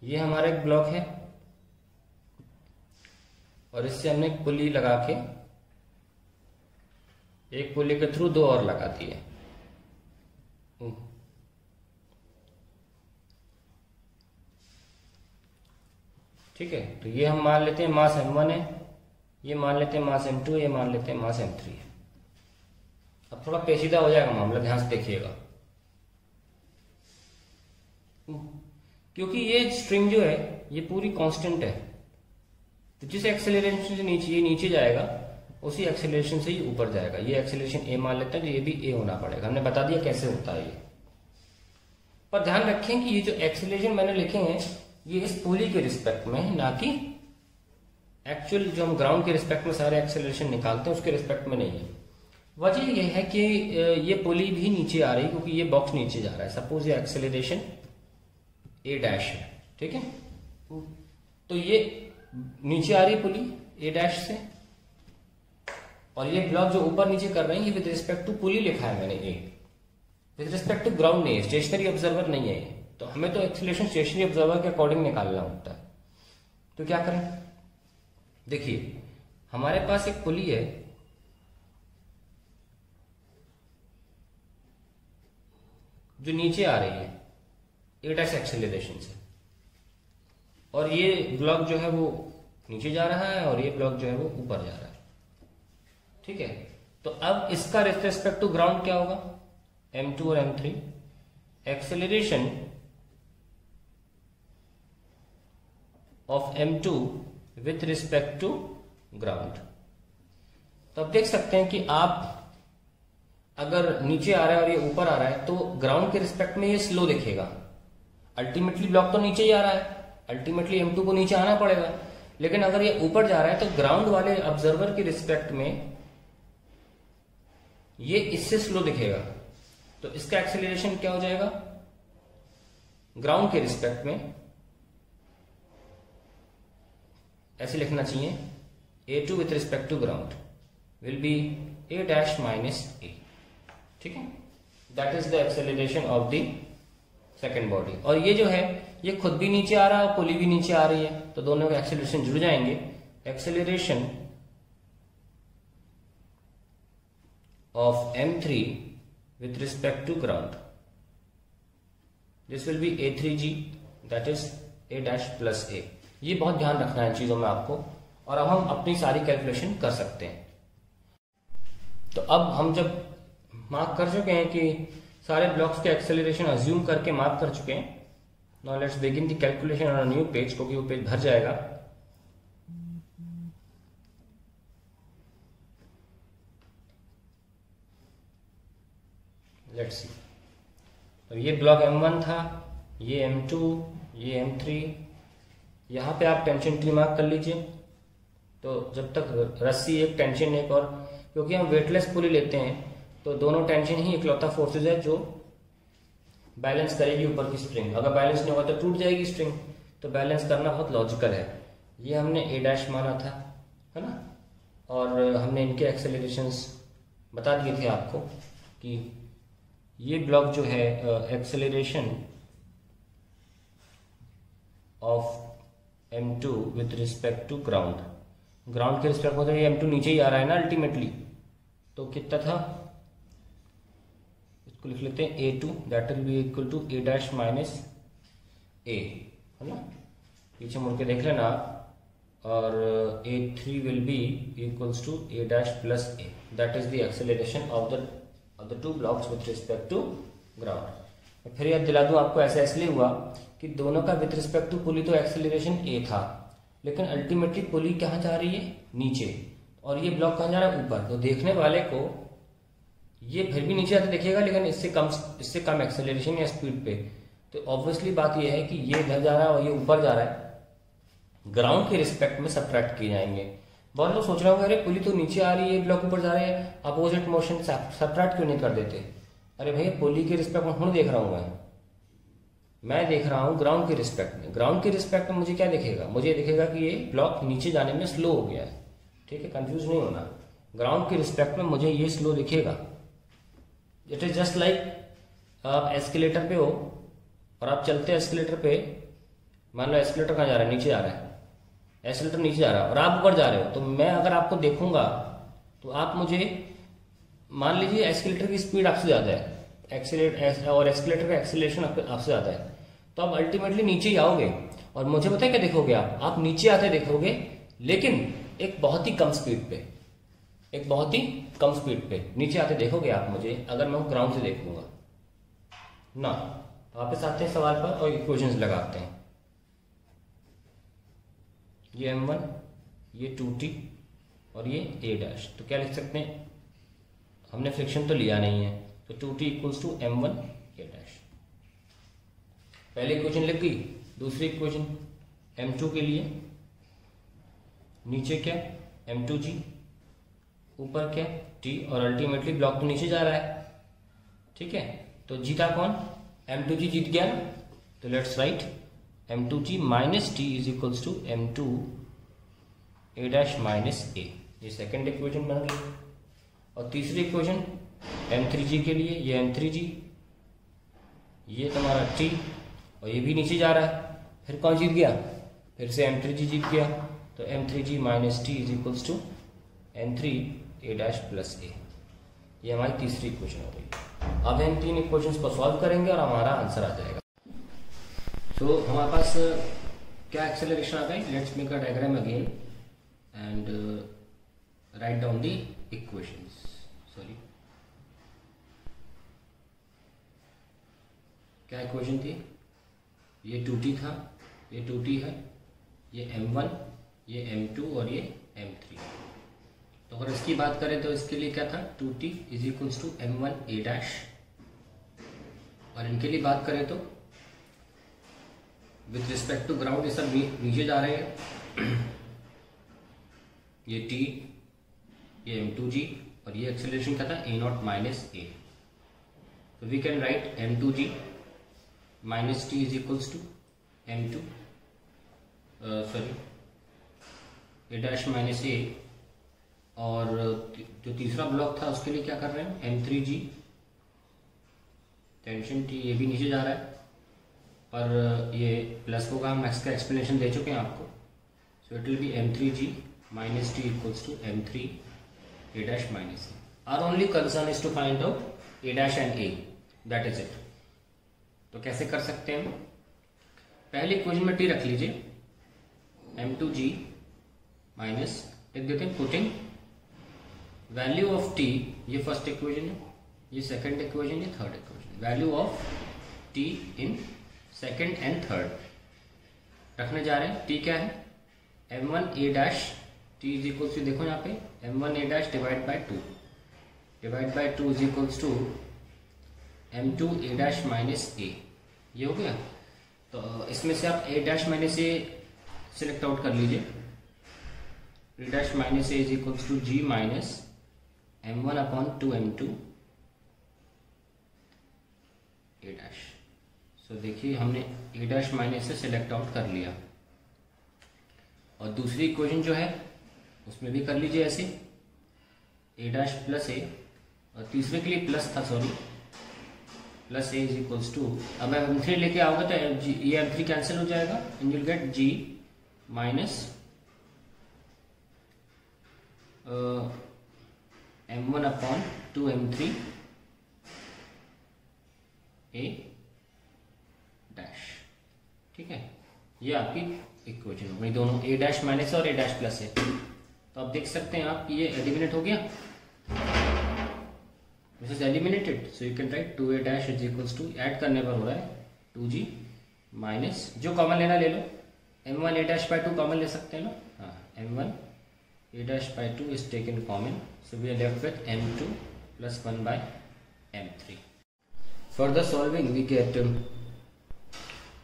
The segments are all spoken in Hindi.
ये हमारा एक ब्लॉक है और इससे हमने एक पुली लगा के, एक पुली के थ्रू दो और लगा दिए। ठीक है, तो ये हम मान लेते हैं मास m1 है, ये मान लेते हैं मास m2 है, ये मान लेते हैं मास m3 है। अब थोड़ा पेचीदा हो जाएगा मामला, ध्यान से देखिएगा, क्योंकि ये स्ट्रिंग जो है ये पूरी कांस्टेंट है, तो जिस एक्सेलरेशन से नीचे ये नीचे जाएगा उसी एक्सेलरेशन से ये ऊपर जाएगा। ये एक्सेलरेशन a मान लेते हैं, तो ये भी a होना पड़ेगा। हमने बता दिया कैसे होता है ये। पर ध्यान रखें कि ये जो एक्सेलरेशन मैंने लिखे हैं ये इस पुली के रिस्पेक्ट में है, ना कि एक्चुअल जो हम ग्राउंड के रिस्पेक्ट में सारे एक्सेलरेशन निकालते हैं उसके रिस्पेक्ट में नहीं है। वजह यह है कि ये पुली भी नीचे आ रही है क्योंकि ये बॉक्स नीचे जा रहा है। सपोज ये एक्सेलरेशन a डैश है, ठीक है, तो ये नीचे आ रही है पुली a डैश से, और ये ब्लॉक जो ऊपर नीचे कर रहे हैं ये विद रिस्पेक्ट टू पुली लिखा है मैंने a, with respect to ground नहीं है, स्टेशनरी ऑब्जर्वर नहीं है। तो हमें तो एक्सेलरेशन स्टेशनरी ऑब्जर्वर के अकॉर्डिंग निकालना होता है। तो क्या करें, देखिए हमारे पास एक पुली है, जो नीचे आ रही है a डैश एक्सेलरेशन से, और ये ब्लॉक जो है वो नीचे जा रहा है और ये ब्लॉक जो है वो ऊपर जा रहा है। ठीक है, तो अब इसका रिस्पेक्ट टू ग्राउंड क्या होगा, m2 और m3, acceleration of m2 with respect to ground. तो अब देख सकते हैं कि आप अगर नीचे आ रहा है और ये ऊपर आ रहा है तो ग्राउंड के रिस्पेक्ट में ये स्लो दिखेगा। अल्टीमेटली ब्लॉक तो नीचे ही आ रहा है, अल्टीमेटली m2 को नीचे आना पड़ेगा, लेकिन अगर ये ऊपर जा रहा है तो ग्राउंड वाले ऑब्जर्वर के रिस्पेक्ट में ये इससे स्लो दिखेगा। तो इसका एक्सेलरेशन क्या हो जाएगा, ग्राउंड के रिस्पेक्ट में ऐसे लिखना चाहिए, a2 with respect to ground will be a dash minus a। ठीक है, that is the acceleration of the second body. और ये जो है ये खुद भी नीचे आ रहा है और पुली भी नीचे आ रही है, तो दोनों के एक्सेलरेशन जुड़ जाएंगे। Acceleration of m3 with respect to ground, this will be a3g, that is a dash plus a। ये बहुत ध्यान रखना है इन चीजों में आपको, और अब हम अपनी सारी कैलकुलेशन कर सकते हैं। तो अब हम जब मार्क कर चुके हैं कि सारे ब्लॉक्स के एक्सेलरेशन अज्यूम करके मार्क कर चुके हैं, now let's begin the calculation on a new page, क्योंकि वो पेज भर जाएगा। लेट्स सी, तो ये ब्लॉक m1 था, ये m2, ये m3, यहां पे आप टेंशन ट्री मार्क कर लीजिए। तो जब तक रस्सी एक टेंशन एक, और क्योंकि हम वेटलेस पुली लेते हैं तो दोनों टेंशन ही इकलौता फोर्सेज है जो बैलेंस करेगी ऊपर की स्ट्रिंग। अगर बैलेंस नहीं होगा तो टूट जाएगी स्ट्रिंग, तो बैलेंस करना बहुत लॉजिकल है। ये हमने a डैश माना था, है ना, और हमने इनके एक्सेलरेशंस बता दिए थे आपको कि ये ब्लॉक जो है acceleration of m2 with respect to ground, ground के रिस्पेक्ट होता है, m2 नीचे ही आ रहा है ना अल्टीमेटली, तो कितना था, इसको लिख लेते हैं a2, that will be equal to a dash minus a, है ना, पीछे मुड़ के देख लेना आप, और a3 will be equals to a dash plus a, that is the acceleration of the two blocks with respect to ground. फिर याद दिला दूं आपको, ऐसा इसलिए हुआ कि दोनों का विथ रिस्पेक्ट टू पुली तो एक्सेलरेशन a था, लेकिन अल्टीमेटली पुली कहाँ जा रही है, नीचे, और ये ब्लॉक कहाँ जा रहा है, ऊपर। तो देखने वाले को ये फिर भी नीचे आते दिखेगा, लेकिन इससे कम एक्सेलरेशन या स्पीड पे। तो ऑब्वियसली बात ये है कि ये इधर जा रहा है और ये ऊपर जा रहा है, ग्राउंड के रिस्पेक्ट में सब्ट्रैक्ट किए जाएंगे। बहुत लोग सोच रहे होंगे अरे पुली तो नीचे आ रही है, ब्लॉक ऊपर जा रहे हैं, अपोजिट मोशन सब्ट्रैक्ट क्यों नहीं कर देते। अरे भैया पुली के रिस्पेक्ट में हूं देख रहा हूं मैं देख रहा हूं ग्राउंड के रिस्पेक्ट में। ग्राउंड के रिस्पेक्ट में मुझे क्या दिखेगा, मुझे दिखेगा कि ये ब्लॉक नीचे जाने में स्लो हो गया है। ठीक है, कंफ्यूज नहीं होना, ग्राउंड के रिस्पेक्ट में मुझे ये स्लो दिखेगा। इट इज जस्ट लाइक आप एस्केलेटर पे हो और आप चलते एस्केलेटर पे, मान लो एस्केलेटर कहाँ जा रहा है, नीचे जा रहा है, एस्केलेटर नीचे जा रहा है और आप ऊपर जा रहे हो, तो मैं अगर आपको देखूंगा तो आप मुझे, मान लीजिए एस्केलेटर की स्पीड आपसे ज़्यादा है, और एस्केलेटर का एक्सीलरेशन आपसे ज़्यादा है, तो आप अल्टीमेटली नीचे ही आओगे और मुझे पता है क्या देखोगे आप नीचे आते देखोगे, लेकिन एक बहुत ही कम स्पीड पे, एक बहुत ही कम स्पीड पे नीचे आते देखोगे आप मुझे, अगर मैं ग्राउंड से देखूंगा ना। वापस आते हैं सवाल पर और इक्वेशंस लगाते हैं। ये m1, ये 2t और ये a', तो क्या लिख सकते हैं, हमने फ्रिक्शन तो लिया नहीं है, तो 2t equals to m1 a'। पहली इक्वेशन लिख गई। दूसरी इक्वेशन m2 के लिए, नीचे क्या m2g, ऊपर क्या t, और अल्टीमेटली ब्लॉक तो नीचे जा रहा है, ठीक है। तो जीता कौन, m2g जीत गया ना, तो let's write m2g minus t is equals to m2 a' minus a। ये सेकेंड इक्वेशन बन गई। और तीसरी इक्वेशन m3g के लिए, ये m3g, ये तुम्हारा t, और ये भी नीचे जा रहा है, फिर कौन जीत गया, फिर से m3g जीत गया, तो m3g minus t is equals to m3 a' plus a। ये हमारी तीसरी इक्वेशन हो गई। अब हम तीन इक्वेशंस को सॉल्व करेंगे और हमारा आंसर आ जाएगा। तो हमारे पास क्या एक्सेलरेशन आ गई, let's make a diagram again and write down the equations. Sorry, क्या इक्वेशन थी, ये 2t था, ये 2t है, ये m1, ये m2 और ये m3। तो अगर इसकी बात करें तो इसके लिए क्या था, 2t is equals to m1 a', और इनके लिए बात करें तो विथ रिस्पेक्ट टू ग्राउंड ये सब नीचे जा रहे हैं, ये t, ये m2g, और ये एक्सेलरेशन क्या था, a0 माइनस a। तो we can write m2g minus T is equals to m2 a' minus a, और जो तीसरा ब्लॉक था उसके लिए क्या कर रहे हैं, m3g, टेंशन t, ये भी नीचे जा रहा है, पर ये प्लस होगा, हम एक्स का एक्सप्लेनेशन दे चुके हैं आपको। So it will be m3g minus T equals to m3 a' minus a। Our only concern is to find out a' and a, that is it. तो कैसे कर सकते हैं हम, पहले इक्वेशन में t रख लीजिए, m2g माइनस लिख देते हैं पुटिंग वैल्यू ऑफ t, ये फर्स्ट इक्वेशन है, ये सेकंड इक्वेशन, ये third equation, value of t in second and third रखने जा रहे हैं। t क्या है, m1 a', t is equals to, देखो यहाँ पे m1 a' divide by 2 is equals to m2 a' minus a। ये हो गया। तो इसमें से आप a' minus a select out कर लीजिए, a' minus a is equals to g minus m1 upon 2 m2 a'। So देखिए हमने a' माइनस से सिलेक्ट आउट कर लिया। और दूसरी इक्वेशन जो है उसमें भी कर लीजिए ऐसे, a' प्लस a, और तीसरे के लिए प्लस था, sorry, plus a is equals to, अब m3 लेके आओगे तो ये m3 कैंसिल हो जाएगा and you will get g minus m1 upon 2 m3 a'। ठीक है, ये आपकी इक्वेशन हो गई, दोनों a' माइनस और a' प्लस है। तो आप देख सकते हैं आप, ये एलिमिनेट हो गया, this is eliminated, so you can write 2a' is equals to, add करने पर हो रहा है 2g माइनस, जो कॉमन लेना ले लो, m1 a' बाय 2 कॉमन ले सकते हैं ना, हाँ, m1 a' by 2 is taken common, so we are left with m2 plus 1 by m3। Further solving we get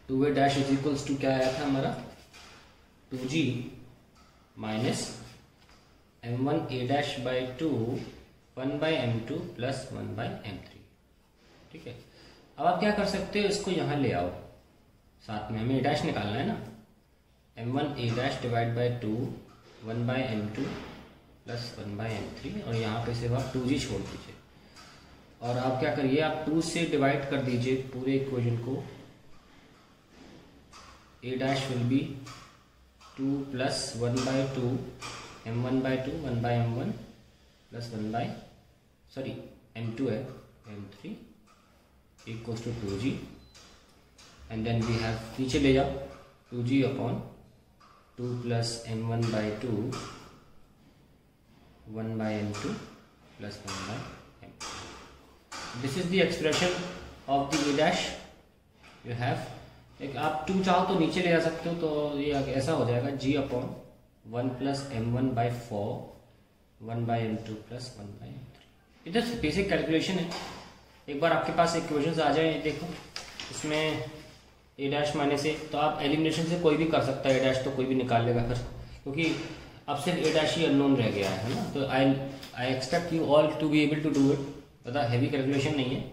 2a' is equals to, क्या आया था हमारा, 2g minus m1 a' by 2 1 by m2 plus 1 by m3। ठीक है, अब आप क्या कर सकते हो, इसको यहाँ ले आओ, साथ में हमें a' निकालना है ना, m1 a' divide by 2 1 by m2 plus 1 by m3, और यहाँ पे सिर्फ आप 2g छोड़ दीजिए, और आप क्या करिए, आप 2 से डिवाइड कर दीजिए पूरे इक्वेशन को a dash will be 2 plus 1 by 2 m1 by 2 1 by m1 plus 1 by m2 है m3 equals to 2g and then we have नीचे ले जाओ 2g upon 2 plus m1 by 2 1 by m2 plus 1 by m2. This is the expression of the a dash. You have एक आप 2 चाहो तो नीचे ले जा सकते हो, तो ये ऐसा हो जाएगा g upon 1 plus m1 by 4 1 by m2 plus 1 by m3. इधर बेसिक कैलकुलेशन है. एक बार आपके पास इक्वेशंस आ जाए, देखो इसमें a डैश माइनस a, तो आप एलिमिनेशन से कोई भी कर सकता है. a डैश तो कोई भी निकाल लेगा फिर, क्योंकि अब सिर्फ a डैश ही अननोन रह गया है ना. तो I expect you all to be able to do it. ज़्यादा हैवी कैलकुलेशन नहीं है,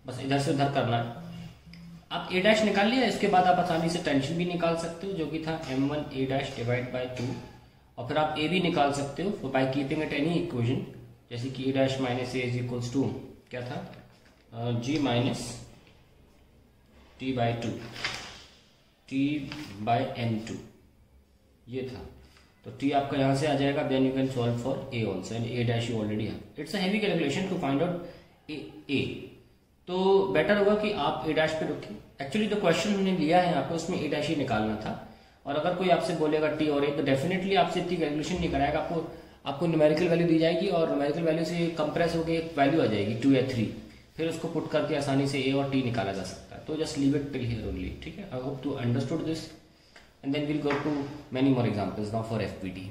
बस इधर से उधर करना है. आप a डैश निकाल लिया, इसके बाद आप आसानी से टेंशन भी निकाल सकते हो, जो कि था m1 a dash divide by 2, और फिर आप a भी निकाल सकते हो by keeping it any equation, जैसे कि a dash minus a is equals to क्या था, g minus t by 2 t by n2 ये था. तो t आपका यहाँ से आ जाएगा. Then you can solve for a also and a dash you already have. It's a heavy calculation to find out a. तो बेटर होगा कि आप a डैश पे रखें. एक्चुअली जो क्वेश्चन हमने लिया है यहाँ पे उसमें a डैश ही निकालना था, और अगर कोई आपसे बोलेगा t और a, तो डेफिनेटली आपसे इतनी कैलकुलेशन नहीं कराएगा. आपको न्यूमेरिकल वैल्यू दी जाएगी और न्यूमेरिकल वैल्यू से कंप्रेस होकर एक वैल्यू आ जाएगी 2 या 3, फिर उसको पुट करके आसानी से a और t निकाला जा सकता है. तो just leave it till here only. ठीक है, I hope to understood this and then will go to many more examples now for FPT.